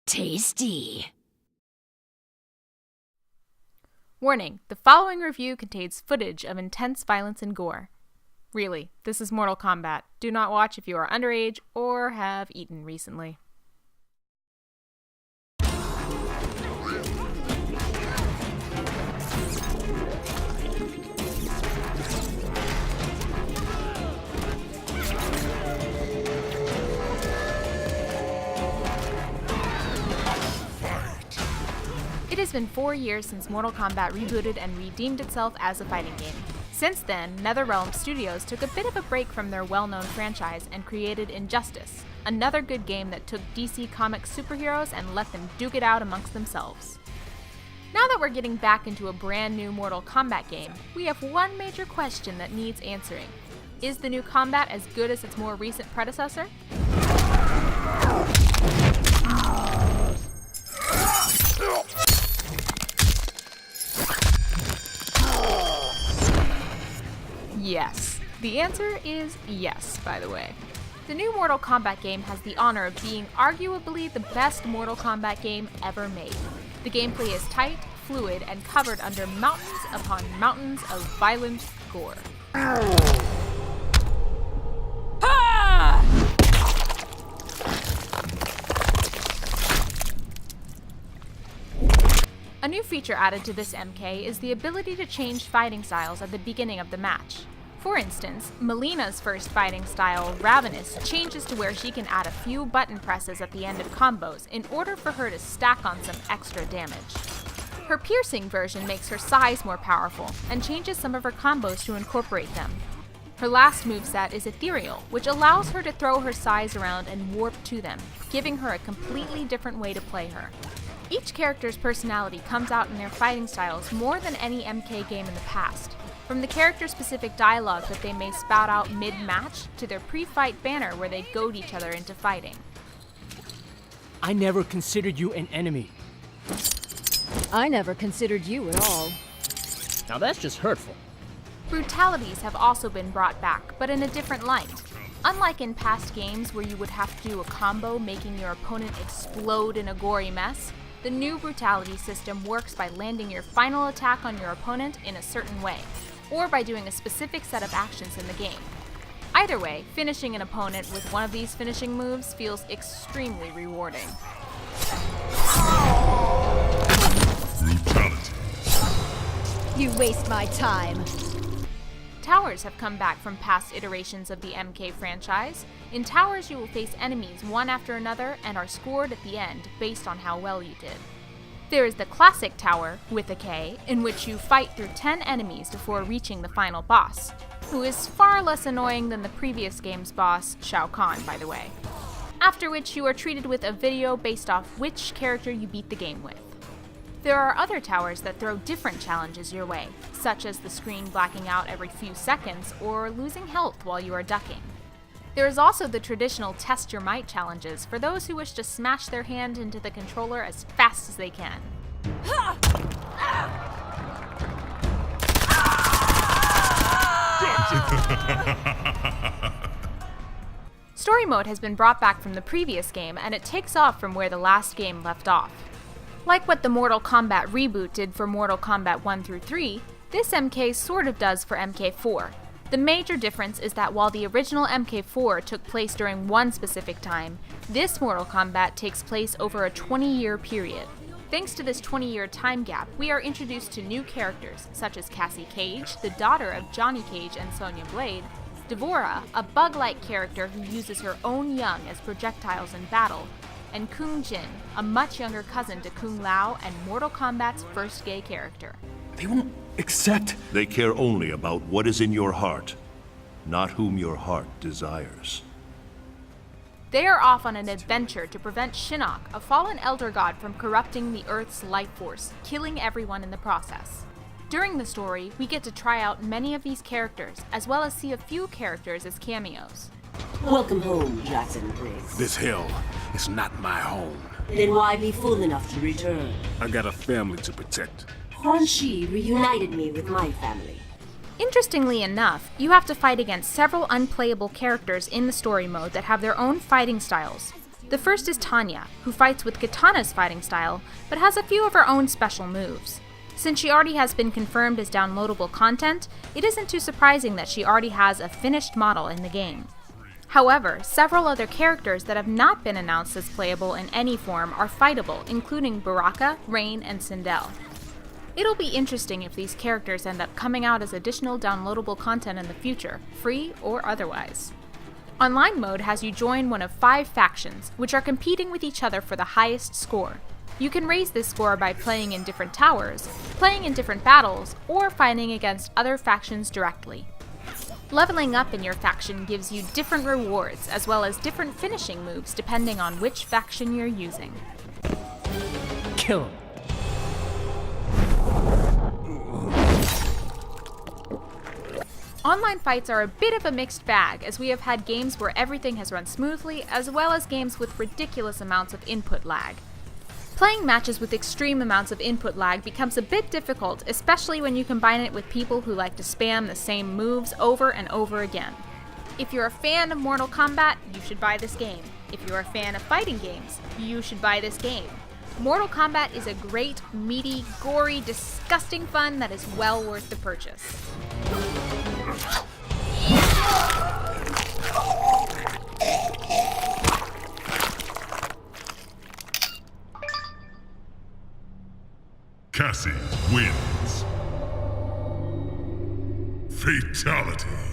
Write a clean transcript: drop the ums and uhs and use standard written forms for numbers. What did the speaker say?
Tasty. Warning, the following review contains footage of intense violence and gore. Really, this is Mortal Kombat. Do not watch if you are underage or have eaten recently. It has been 4 years since Mortal Kombat rebooted and redeemed itself as a fighting game. Since then, NetherRealm Studios took a bit of a break from their well-known franchise and created Injustice, another good game that took DC Comics superheroes and let them duke it out amongst themselves. Now that we're getting back into a brand new Mortal Kombat game, we have one major question that needs answering. Is the new Kombat as good as its more recent predecessor? Yes. The answer is yes, by the way. The new Mortal Kombat game has the honor of being arguably the best Mortal Kombat game ever made. The gameplay is tight, fluid, and covered under mountains upon mountains of violent gore. A new feature added to this MK is the ability to change fighting styles at the beginning of the match. For instance, Melina's first fighting style, Ravenous, changes to where she can add a few button presses at the end of combos in order for her to stack on some extra damage. Her piercing version makes her size more powerful and changes some of her combos to incorporate them. Her last moveset is Ethereal, which allows her to throw her size around and warp to them, giving her a completely different way to play her. Each character's personality comes out in their fighting styles more than any MK game in the past. From the character-specific dialogue that they may spout out mid-match, to their pre-fight banner where they goad each other into fighting. I never considered you an enemy. I never considered you at all. Now that's just hurtful. Brutalities have also been brought back, but in a different light. Unlike in past games where you would have to do a combo making your opponent explode in a gory mess, the new brutality system works by landing your final attack on your opponent in a certain way, or by doing a specific set of actions in the game. Either way, finishing an opponent with one of these finishing moves feels extremely rewarding. Brutality. You waste my time. Towers have come back from past iterations of the MK franchise. In Towers, you will face enemies one after another and are scored at the end based on how well you did. There is the Classic Tower, with a K, in which you fight through 10 enemies before reaching the final boss, who is far less annoying than the previous game's boss, Shao Kahn, by the way. After which you are treated with a video based off which character you beat the game with. There are other towers that throw different challenges your way, such as the screen blacking out every few seconds or losing health while you are ducking. There is also the traditional Test Your Might challenges for those who wish to smash their hand into the controller as fast as they can. Story mode has been brought back from the previous game, and it takes off from where the last game left off. Like what the Mortal Kombat reboot did for Mortal Kombat 1 through 3, this MK sort of does for MK4. The major difference is that while the original MK4 took place during one specific time, this Mortal Kombat takes place over a 20-year period. Thanks to this 20-year time gap, we are introduced to new characters, such as Cassie Cage, the daughter of Johnny Cage and Sonya Blade, Devora, a bug-like character who uses her own young as projectiles in battle, and Kung Jin, a much younger cousin to Kung Lao and Mortal Kombat's first gay character. They won't accept. They care only about what is in your heart, not whom your heart desires. They are off on an adventure to prevent Shinnok, a fallen elder god, from corrupting the Earth's life force, killing everyone in the process. During the story, we get to try out many of these characters, as well as see a few characters as cameos. Welcome home, Jackson Place. This hell is not my home. Then why be fool enough to return? I got a family to protect. Quan Chi reunited me with my family. Interestingly enough, you have to fight against several unplayable characters in the story mode that have their own fighting styles. The first is Tanya, who fights with Katana's fighting style, but has a few of her own special moves. Since she already has been confirmed as downloadable content, it isn't too surprising that she already has a finished model in the game. However, several other characters that have not been announced as playable in any form are fightable, including Baraka, Rain, and Sindel. It'll be interesting if these characters end up coming out as additional downloadable content in the future, free or otherwise. Online mode has you join one of 5 factions, which are competing with each other for the highest score. You can raise this score by playing in different towers, playing in different battles, or fighting against other factions directly. Leveling up in your faction gives you different rewards, as well as different finishing moves depending on which faction you're using. Kill him. Online fights are a bit of a mixed bag, as we have had games where everything has run smoothly, as well as games with ridiculous amounts of input lag. Playing matches with extreme amounts of input lag becomes a bit difficult, especially when you combine it with people who like to spam the same moves over and over again. If you're a fan of Mortal Kombat, you should buy this game. If you're a fan of fighting games, you should buy this game. Mortal Kombat is a great, meaty, gory, disgusting fun that is well worth the purchase. Cassie wins. Fatality.